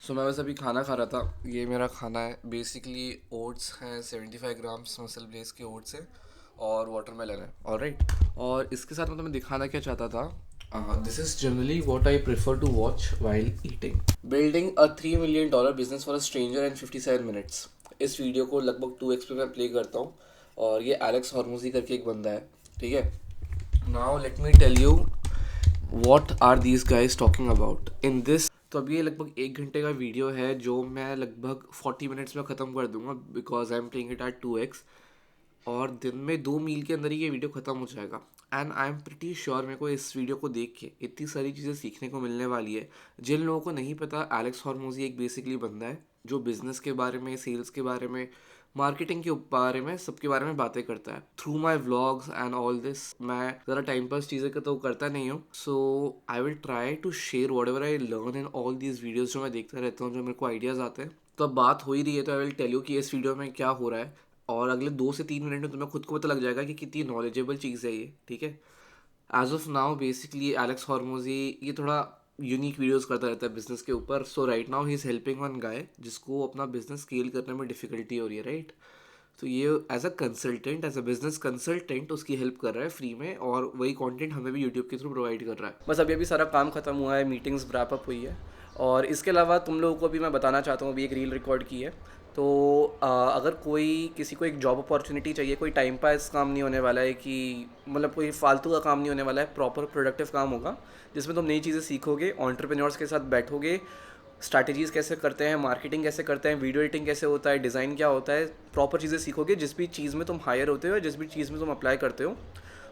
सो मैं बस अभी खाना खा रहा था। ये मेरा खाना है, बेसिकली ओट्स हैं 75 ग्राम्स मसल ब्लेस के ओट्स हैं और वाटरमेलन है। ऑलराइट, और इसके साथ मैं दिखाना क्या चाहता था, this is generally what I prefer to watch while eating. Building a $3 million business for a stranger in 57 minutes. इस वीडियो को लगभग 2x पे मैं प्ले करता हूँ और ये एलेक्स हॉर्मोजी करके एक बंदा है, ठीक है। Now let me tell you what are these guys talking about in this. तो अब ये लगभग 1 घंटे का वीडियो है जो मैं लगभग 40 मिनट्स में ख़त्म कर दूंगा because I am playing it at 2x। और दिन में 2 मील के अंदर ही ये वीडियो ख़त्म हो जाएगा। And I am pretty sure मेरे को इस वीडियो को देख के इतनी सारी चीज़ें सीखने को मिलने वाली है। जिन लोगों को नहीं पता, एलेक्स हॉर्मोजी एक बेसिकली बंदा है जो बिजनेस के बारे में, सेल्स के बारे में, मार्केटिंग के बारे में, सबके बारे में बातें करता है through my vlogs and all this. मैं ज़रा टाइम पास चीज़ें का तो करता नहीं हूँ, so I will try to share whatever I learn in all these videos जो मैं देखता रहता हूँ, जो मेरे को आइडियाज़ आते हैं। तो अब बात हो ही रही है तो आई विल टेल यू कि इस वीडियो में क्या हो रहा है। और अगले 2 से 3 मिनट में तुम्हें खुद को पता लग जाएगा कि कितनी नॉलेजेबल चीज़ है ये, ठीक है। As of now basically Alex Hormozi ये थोड़ा यूनिक वीडियोस करता रहता है बिजनेस के ऊपर। So right now he is helping one guy जिसको अपना बिजनेस स्केल करने में डिफिकल्टी हो रही है, राइट। तो ये as a consultant, as a business consultant उसकी हेल्प कर रहा है फ्री में, और वही कंटेंट हमें भी यूट्यूब के थ्रू प्रोवाइड कर रहा है। बस अभी अभी सारा काम खत्म हुआ है, मीटिंग्स रैप अप हुई है। और इसके अलावा तुम लोगों को भी मैं बताना चाहता हूँ, अभी एक रील रिकॉर्ड की है। तो अगर कोई किसी को एक जॉब अपॉर्चुनिटी चाहिए, कोई टाइम पास काम नहीं होने वाला है कि मतलब कोई फालतू का काम नहीं होने वाला है, प्रॉपर प्रोडक्टिव काम होगा जिसमें तुम नई चीज़ें सीखोगे, एंटरप्रेन्योर्स के साथ बैठोगे, स्ट्रैटेजीज़ कैसे करते हैं, मार्केटिंग कैसे करते हैं, वीडियो एडिटिंग कैसे होता है, डिज़ाइन क्या होता है, प्रॉपर चीज़ें सीखोगे जिस भी चीज़ में तुम हायर होते हो या जिस भी चीज़ में तुम अप्लाई करते हो।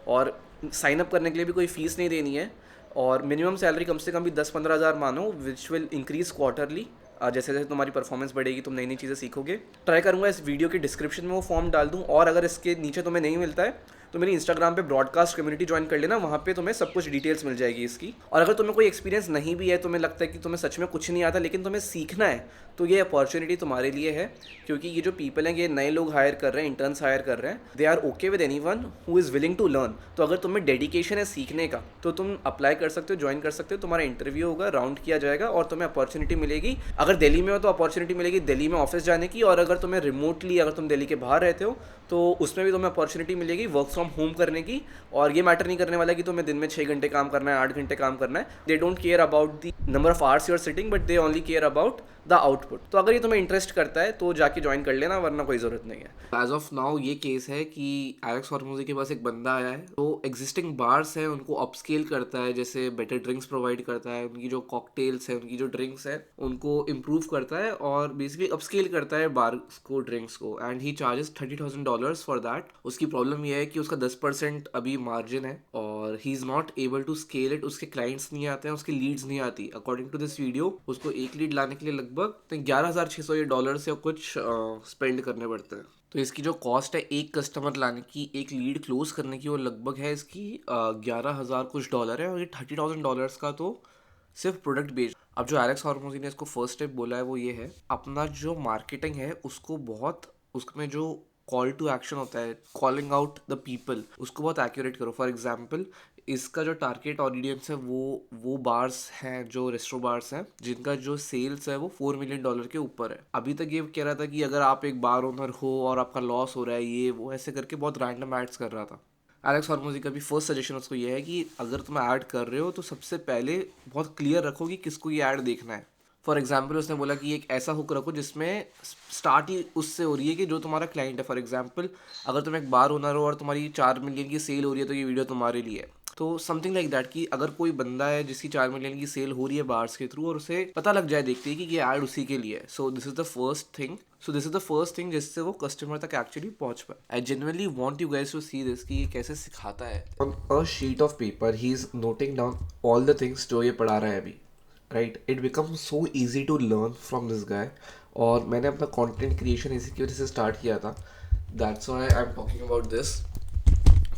और साइन अप करने के लिए भी कोई फ़ीस नहीं देनी है। और मिनिमम सैलरी कम से कम भी 10-15 हज़ार मानो, विच विल इंक्रीज़ क्वार्टरली। जैसे जैसे तुम्हारी परफॉर्मेंस बढ़ेगी, तुम नई नई चीज़ें सीखोगे। ट्राई करूँगा इस वीडियो के डिस्क्रिप्शन में वो फॉर्म डाल दूँ, और अगर इसके नीचे तुम्हें नहीं मिलता है तो मेरी इंस्टाग्राम पे ब्रॉडकास्ट कम्युनिटी ज्वाइन कर लेना, वहाँ पे तुम्हें सब कुछ डिटेल्स मिल जाएगी इसकी। और अगर तुम्हें कोई एक्सपीरियंस नहीं भी है, तुम्हें लगता है कि तुम्हें सच में कुछ नहीं आता लेकिन तुम्हें सीखना है, तो ये अपॉर्चुनिटी तुम्हारे लिए है। क्योंकि ये जो पीपल हैं, ये नए लोग हायर कर रहे हैं, इंटर्न्स हायर कर रहे हैं, they are okay with anyone who is willing to learn. तो अगर तुम्हें डेडिकेशन है सीखने का तो तुम अप्लाई कर सकते हो, ज्वाइन कर सकते हो। तुम्हारा इंटरव्यू होगा, राउंड किया जाएगा और तुम्हें अपॉर्चुनिटी मिलेगी। अगर दिल्ली में हो तो अपॉर्चुनिटी मिलेगी दिल्ली में ऑफिस जाने की, और अगर तुम्हें रिमोटली, अगर तुम दिल्ली के बाहर रहते हो तो उसमें भी तुम्हें अपॉर्चुनिटी मिलेगी वर्क फ्रॉम होम करने की। और ये मैटर नहीं करने वाला कि तुम्हें दिन में 6 घंटे काम करना है, 8 घंटे काम करना है। They don't care about the number of hours you are sitting, but they only care about the output. तो अगर ये तुम्हें इंटरेस्ट करता है तो जाके ज्वाइन कर लेना, वरना कोई ज़रूरत नहीं है। एज ऑफ नाउ ये केस है कि एलेक्स हॉर्मोजी के पास एक बंदा आया है तो एग्जिस्टिंग बार्स है उनको अपस्केल करता है, जैसे बेटर ड्रिंक्स प्रोवाइड करता है, उनकी जो कॉकटेल्स है, उनकी जो ड्रिंक्स है उनको इम्प्रूव करता है और बेसिकली अपस्केल करता है बार्स को, ड्रिंक्स को। And he charges $30,000 for that. उसकी प्रॉब्लम यह है कि उसका 10% अभी मार्जिन है और he is not able to scale it. उसके क्लाइंट्स नहीं आते हैं, उसकी लीड्स नहीं आती। अकॉर्डिंग टू दिस वीडियो उसको एक लीड लाने के लिए लगभग $11,600 या कुछ स्पेंड करने पड़ते हैं। तो इसकी जो कॉस्ट है एक कस्टमर लाने की, एक लीड क्लोज करने की, वो लगभग है इसकी 11,000 कुछ डॉलर है। और ये $30,000 का तो सिर्फ प्रोडक्ट बेच। अब जो एलेक्स हॉर्मोजी ने इसको फर्स्ट स्टेप बोला है वो ये है, अपना जो मार्केटिंग है उसको बहुत, उसमें जो कॉल टू एक्शन होता है, कॉलिंग आउट द पीपल, उसको बहुत एक्यूरेट करो। फॉर एग्जाम्पल इसका जो टारगेट ऑडियंस है वो बार्स हैं, जो रेस्टो बार्स हैं जिनका जो सेल्स है वो $4 million के ऊपर है। अभी तक ये कह रहा था कि अगर आप एक बार ओनर हो और आपका लॉस हो रहा है, ये वो ऐसे करके बहुत रैंडम एड्स कर रहा था। एलेक्स हॉर्मोजी का भी फर्स्ट सजेशन उसको ये है कि अगर तुम ऐड कर रहे हो तो सबसे पहले बहुत क्लियर रखो कि किसको ये ऐड देखना है। फॉर एग्जाम्पल उसने बोला कि एक ऐसा हुक रखो जिसमें स्टार्ट ही उससे हो रही है कि जो तुम्हारा क्लाइंट है। फॉर एग्जाम्पल अगर तुम एक बार ओनर हो और तुम्हारी 4 मिलियन की सेल हो रही है तो ये वीडियो तुम्हारे लिए है। तो समथिंग लाइक दैट कि अगर कोई बंदा है जिसकी 4 मिलियन की सेल हो रही है बार्स के थ्रू और उसे पता लग जाए देखते ही कि ये ऐड उसी के लिए है, so this is the first thing जिससे वो कस्टमर तक एक्चुअली पहुंच पाए। I genuinely want you guys to see this कि ये कैसे सिखाता है। On a sheet of paper he is noting down all the things जो ये पढ़ा रहा है अभी, right. It become so easy to learn from this guy. और मैंने अपना कंटेंट क्रिएशन इसी की वजह से स्टार्ट किया था, that's why I am talking about this.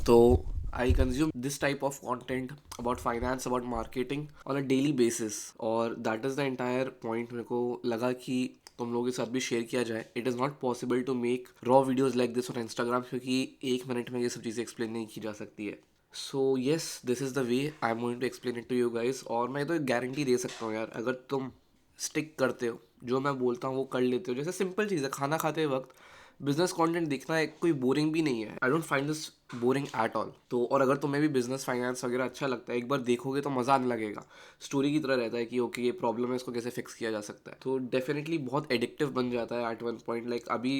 तो I consume this type of content about finance, about marketing on a daily basis, और that is the entire point. मेरे को लगा कि तुम लोगों के साथ भी शेयर किया जाए। It is not possible to make raw videos like this on Instagram, क्योंकि 1 मिनट में ये सब चीज़ें एक्सप्लेन नहीं की जा सकती है। So yes, this is the way I am going to explain it to you guys. और मैं तो एक गारंटी दे सकता हूँ यार, अगर तुम स्टिक करते हो, जो मैं बोलता हूँ वो कर लेते हो। जैसे सिंपल चीज़ है, खाना खाते वक्त बिजनेस कंटेंट देखना एक कोई बोरिंग भी नहीं है। I don't find this boring at all. तो और अगर तुम्हें भी बिजनेस फाइनेंस वगैरह अच्छा लगता है, एक बार देखोगे तो मज़ा आने लगेगा। स्टोरी की तरह रहता है कि ओके ये प्रॉब्लम है, इसको कैसे फिक्स किया जा सकता है। तो डेफिनेटली बहुत एडिक्टिव बन जाता है एट वन पॉइंट। लाइक अभी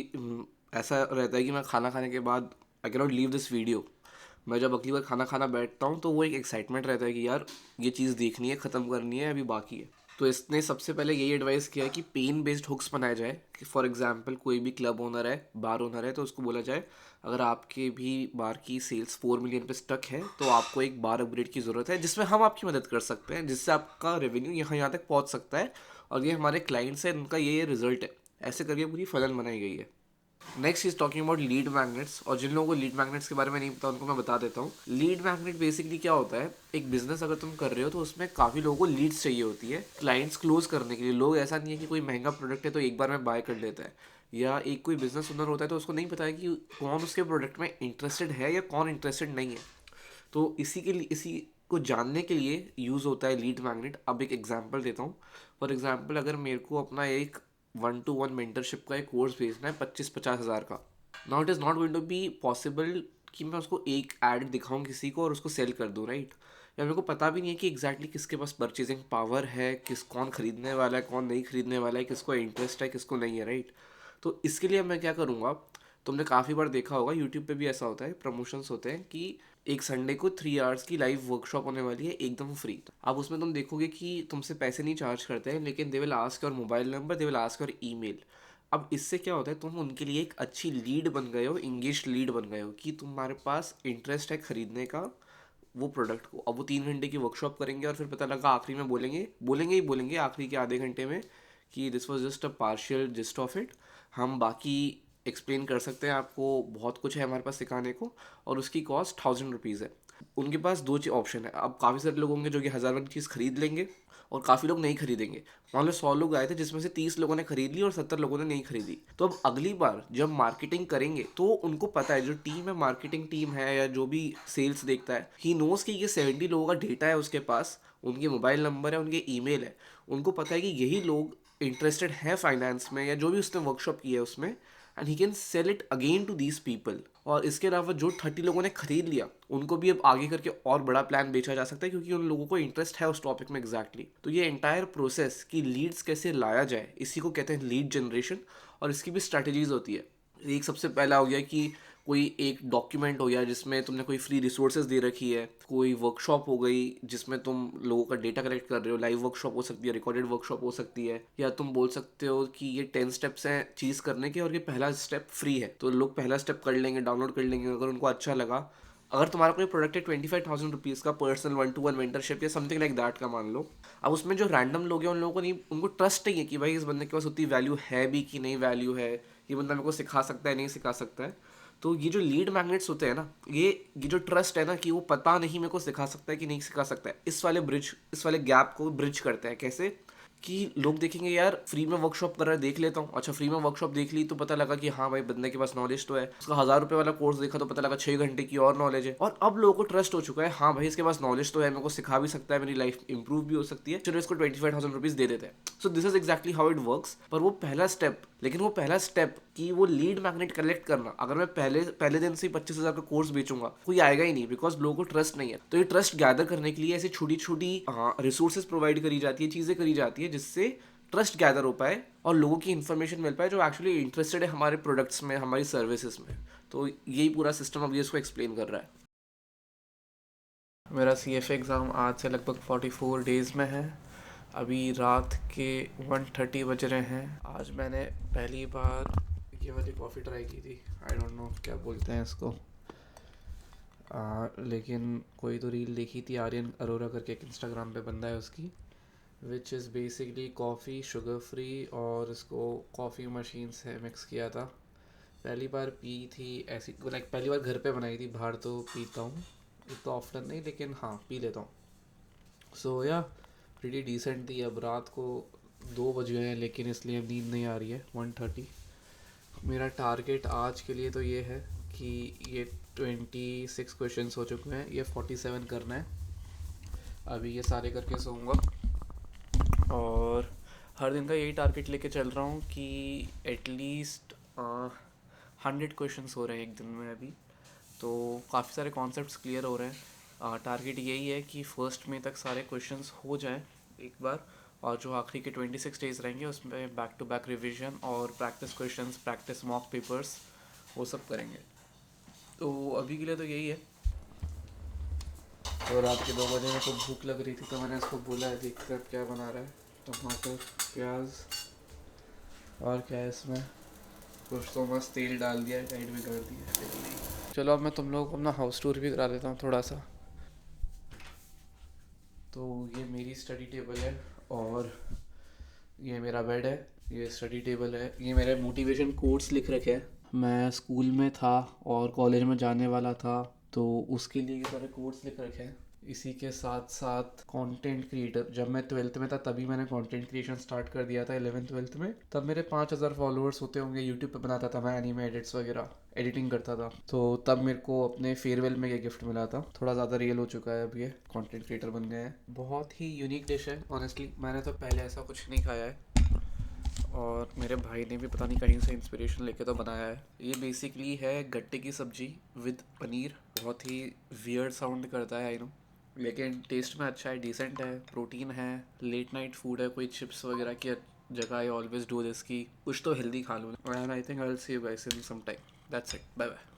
ऐसा रहता है कि मैं खाना खाने के बाद I can not leave this video. मैं जब अगली बार खाना खाना बैठता हूँ तो वो एक एक्साइटमेंट रहता है कि यार ये चीज़ देखनी है, ख़त्म करनी है, अभी बाकी है। तो इसने सबसे पहले यही एडवाइस किया है कि पेन बेस्ड हुक्स बनाया जाए। कि फॉर एग्जांपल कोई भी क्लब ओनर है, बार ओनर है, तो उसको बोला जाए अगर आपके भी बार की सेल्स 4 मिलियन पे स्टक है तो आपको एक बार अपग्रेड की ज़रूरत है, जिसमें हम आपकी मदद कर सकते हैं, जिससे आपका रेवेन्यू यहाँ तक पहुँच सकता है। और ये हमारे क्लाइंट्स हैं, उनका ये रिजल्ट है। ऐसे करके पूरी फलन बनाई गई है। Next is talking about lead magnets. और जिन लोगों को लीड मैग्नेट्स के बारे में नहीं पता उनको मैं बता देता हूँ। लीड मैग्नेट बेसिकली क्या होता है, एक बिजनेस अगर तुम कर रहे हो तो उसमें काफ़ी लोगों को लीड्स चाहिए होती है क्लाइंट्स क्लोज करने के लिए। लोग ऐसा नहीं है कि कोई महंगा प्रोडक्ट है तो एक बार में बाय कर लेता है, या एक कोई बिजनेस ओनर होता है तो उसको नहीं पता है कि कौन उसके प्रोडक्ट में इंटरेस्टेड है या कौन इंटरेस्टेड नहीं है। तो इसी के लिए, इसी को जानने के लिए यूज़ होता है लीड मैग्नेट। अब एक एग्जांपल देता हूँ। फॉर एग्जांपल अगर मेरे को अपना एक 1-to-1 मेंटरशिप का एक कोर्स भेजना है 25-50 हज़ार का, now it is not going to be possible कि मैं उसको एक ऐड दिखाऊं किसी को और उसको सेल कर दूं, राइट। या मेरे को पता भी नहीं है कि एग्जैक्टली किसके पास परचेजिंग पावर है, कौन खरीदने वाला है, कौन नहीं खरीदने वाला है, किसको इंटरेस्ट है, किसको नहीं है, राइट। तो इसके लिए मैं क्या करूँगा, तुमने काफ़ी बार देखा होगा यूट्यूब पे भी ऐसा होता है, प्रमोशंस होते हैं कि एक संडे को 3 आवर्स की लाइव वर्कशॉप होने वाली है एकदम फ्री। अब उसमें तुम देखोगे कि तुमसे पैसे नहीं चार्ज करते हैं, लेकिन they will ask your mobile number, they will ask your email. अब इससे क्या होता है, तुम उनके लिए एक अच्छी लीड बन गए हो, इंगेज लीड बन गए हो कि तुम्हारे पास इंटरेस्ट है खरीदने का वो प्रोडक्ट को। अब वो 3 घंटे की वर्कशॉप करेंगे और फिर पता लगा आखिरी में बोलेंगे बोलेंगे ही बोलेंगे आखिरी के आधे घंटे में कि this was just a partial gist of it, हम बाकी एक्सप्लेन कर सकते हैं आपको, बहुत कुछ है हमारे पास सिखाने को, और उसकी कॉस्ट 1000 रुपीज़ है। उनके पास दो ऑप्शन है। अब काफ़ी सारे लोग होंगे जो कि 1000 वाली चीज़ खरीद लेंगे और काफ़ी लोग नहीं खरीदेंगे। मान लो 100 लोग आए थे जिसमें से 30 लोगों ने खरीद ली और 70 लोगों ने नहीं खरीदी। तो अब अगली बार जब मार्केटिंग करेंगे तो उनको पता है, जो टीम है, मार्केटिंग टीम है या जो भी सेल्स देखता है, ही नोज कि ये 70 लोगों का डेटा है उसके पास, उनके मोबाइल नंबर है, उनके ईमेल है, उनको पता है कि यही लोग इंटरेस्टेड हैं फाइनेंस में या जो भी उसने वर्कशॉप की है उसमें, and he can sell it again to these people. और इसके अलावा जो 30 लोगों ने खरीद लिया उनको भी अब आगे करके और बड़ा प्लान बेचा जा सकता है, क्योंकि उन लोगों को इंटरेस्ट है उस टॉपिक में एग्जैक्टली। तो ये एंटायर प्रोसेस कि लीड्स कैसे लाया जाए, इसी को कहते हैं लीड जनरेशन। और इसकी भी स्ट्रैटेजीज होती है। एक सबसे पहला हो गया कि कोई एक डॉक्यूमेंट हो गया जिसमें तुमने कोई फ्री रिसोर्सेज दे रखी है, कोई वर्कशॉप हो गई जिसमें तुम लोगों का डेटा कलेक्ट कर रहे हो, लाइव वर्कशॉप हो सकती है, रिकॉर्डेड वर्कशॉप हो सकती है, या तुम बोल सकते हो कि ये 10 स्टेप्स हैं चीज़ करने के और ये पहला स्टेप फ्री है, तो लोग पहला स्टेप कर लेंगे, डाउनलोड कर लेंगे अगर उनको अच्छा लगा। अगर तुम्हारा कोई प्रोडक्ट है 25,000 रुपीज़ का, पर्सनल 1-to-1 मेंटरशिप या समथिंग लाइक दैट का मान लो, अब उसमें जो रैंडम लोग हैं उन लोगों को नहीं, उनको ट्रस्ट नहीं है कि भाई इस बंदे के पास उतनी वैल्यू है भी कि नहीं वैल्यू है, ये बंदा मेरे को सिखा सकता है नहीं सिखा सकता है। तो ये जो लीड मैग्नेट्स होते हैं ना, ये जो ट्रस्ट है ना कि वो पता नहीं मेरे को सिखा सकता है कि नहीं सिखा सकता है, इस वाले गैप को ब्रिज करते हैं। कैसे कि लोग देखेंगे यार फ्री में वर्कशॉप कर रहा है, देख लेता हूँ। अच्छा फ्री में वर्कशॉप देख ली तो पता लगा कि हाँ भाई बंदे के पास नॉलेज तो है, उसका 1000 रुपये वाला कोर्स देखा तो पता लगा 6 घंटे की और नॉलेज है, और अब लोगों को ट्रस्ट हो चुका है हाँ भाई इसके पास नॉलेज तो है, मेरे को सिखा भी सकता है, मेरी लाइफ इंप्रूव भी हो सकती है, चलो इसको 25,000 रुपीज़ दे देते हैं। सो this is exactly how it works. पर वो पहला स्टेप, लेकिन वो पहला स्टेप कि वो लीड मैग्नेट कलेक्ट करना, अगर मैं पहले पहले दिन से ही 25,000 का कोर्स बेचूंगा कोई आएगा ही नहीं, बिकॉज लोगों को ट्रस्ट नहीं है। तो ये ट्रस्ट गैदर करने के लिए ऐसी छोटी छोटी रिसोर्सेज प्रोवाइड करी जाती है, चीज़ें करी जाती है जिससे ट्रस्ट गैदर हो पाए और लोगों की इन्फॉर्मेशन मिल पाए जो एक्चुअली इंटरेस्टेड है हमारे प्रोडक्ट्स में, हमारी सर्विसेज में। तो यही पूरा सिस्टम अब ये इसको एक्सप्लेन कर रहा है। मेरा CFA एग्ज़ाम आज से लगभग 44 डेज़ में है। अभी रात के 1:30 बज रहे हैं। आज मैंने पहली बार ये वाली कॉफ़ी ट्राई की थी, आई डोंट नो क्या बोलते हैं इसको, लेकिन कोई तो रील देखी थी, आर्यन अरोरा करके एक इंस्टाग्राम पे बंदा है उसकी, which is basically coffee sugar free, और इसको कॉफ़ी मशीन से मिक्स किया था। पहली बार पी थी ऐसी, लाइक पहली बार घर पे बनाई थी, बाहर तो पीता हूँ इतना ऑफ्टन नहीं, लेकिन हाँ पी लेता हूँ। सो या प्रीटी डिसेंट थी। अब रात को 2 बज गए हैं लेकिन इसलिए अब नींद नहीं आ रही है। 1:30 मेरा टारगेट आज के लिए तो ये है कि ये 26 क्वेश्चंस हो चुके हैं, ये 47 करना है। अभी ये सारे करके सोऊंगा और हर दिन का यही टारगेट लेके चल रहा हूँ कि एटलीस्ट 100 क्वेश्चंस हो रहे हैं एक दिन में अभी। तो काफ़ी सारे कॉन्सेप्ट्स क्लियर हो रहे हैं। टारगेट यही है कि फर्स्ट में तक सारे क्वेश्चंस हो जाएं एक बार, और जो आखिरी के 26 डेज रहेंगे उसमें बैक टू बैक रिवीजन और practice questions, practice mock papers, वो सब करेंगे। तो अभी के लिए तो यही है। तो रात के 2 बजे मेरे को भूख लग रही थी, तो मैंने इसको बोला है देखकर क्या बना रहा है। टमाटर, प्याज, और क्या है इसमें, कुछ तो मस्त तेल डाल दिया है, टाइट भी कर दिया है। चलो अब मैं तुम लोगों को अपना हाउस टूर भी करा देता हूँ थोड़ा सा। तो ये मेरी स्टडी टेबल है, और ये मेरा बेड है, ये स्टडी टेबल है, ये मेरे मोटिवेशन कोट्स लिख रखे हैं। मैं स्कूल में था और कॉलेज में जाने वाला था, तो उसके लिए ये सारे कोट्स लिख रखे हैं। इसी के साथ साथ कंटेंट क्रिएटर, जब मैं 12th में था तभी मैंने कंटेंट क्रिएशन स्टार्ट कर दिया था। 11th-12th में तब मेरे 5000 फॉलोअर्स होते होंगे। यूट्यूब पे बनाता था मैं एनीमे एडिट्स वगैरह, एडिटिंग करता था। तो तब मेरे को अपने फेयरवेल में ये गिफ्ट मिला था। थोड़ा ज़्यादा रियल हो चुका है अब, ये कंटेंट क्रिएटर बन गए हैं। बहुत ही यूनिक डिश है ऑनेस्टली, मैंने तो पहले ऐसा कुछ नहीं खाया है, और मेरे भाई ने भी पता नहीं कहीं से इंस्पिरेशन लेके तो बनाया है। ये बेसिकली है गट्टे की सब्जी विद पनीर। बहुत ही वियर्ड साउंड करता है आई नो, लेकिन टेस्ट में अच्छा है, डिसेंट है, प्रोटीन है, लेट नाइट फूड है। कोई चिप्स वगैरह की जगह आई ऑलवेज डू दिस की कुछ तो हेल्दी खा लूँ। And I think I will see you guys in some time. That's it, bye bye.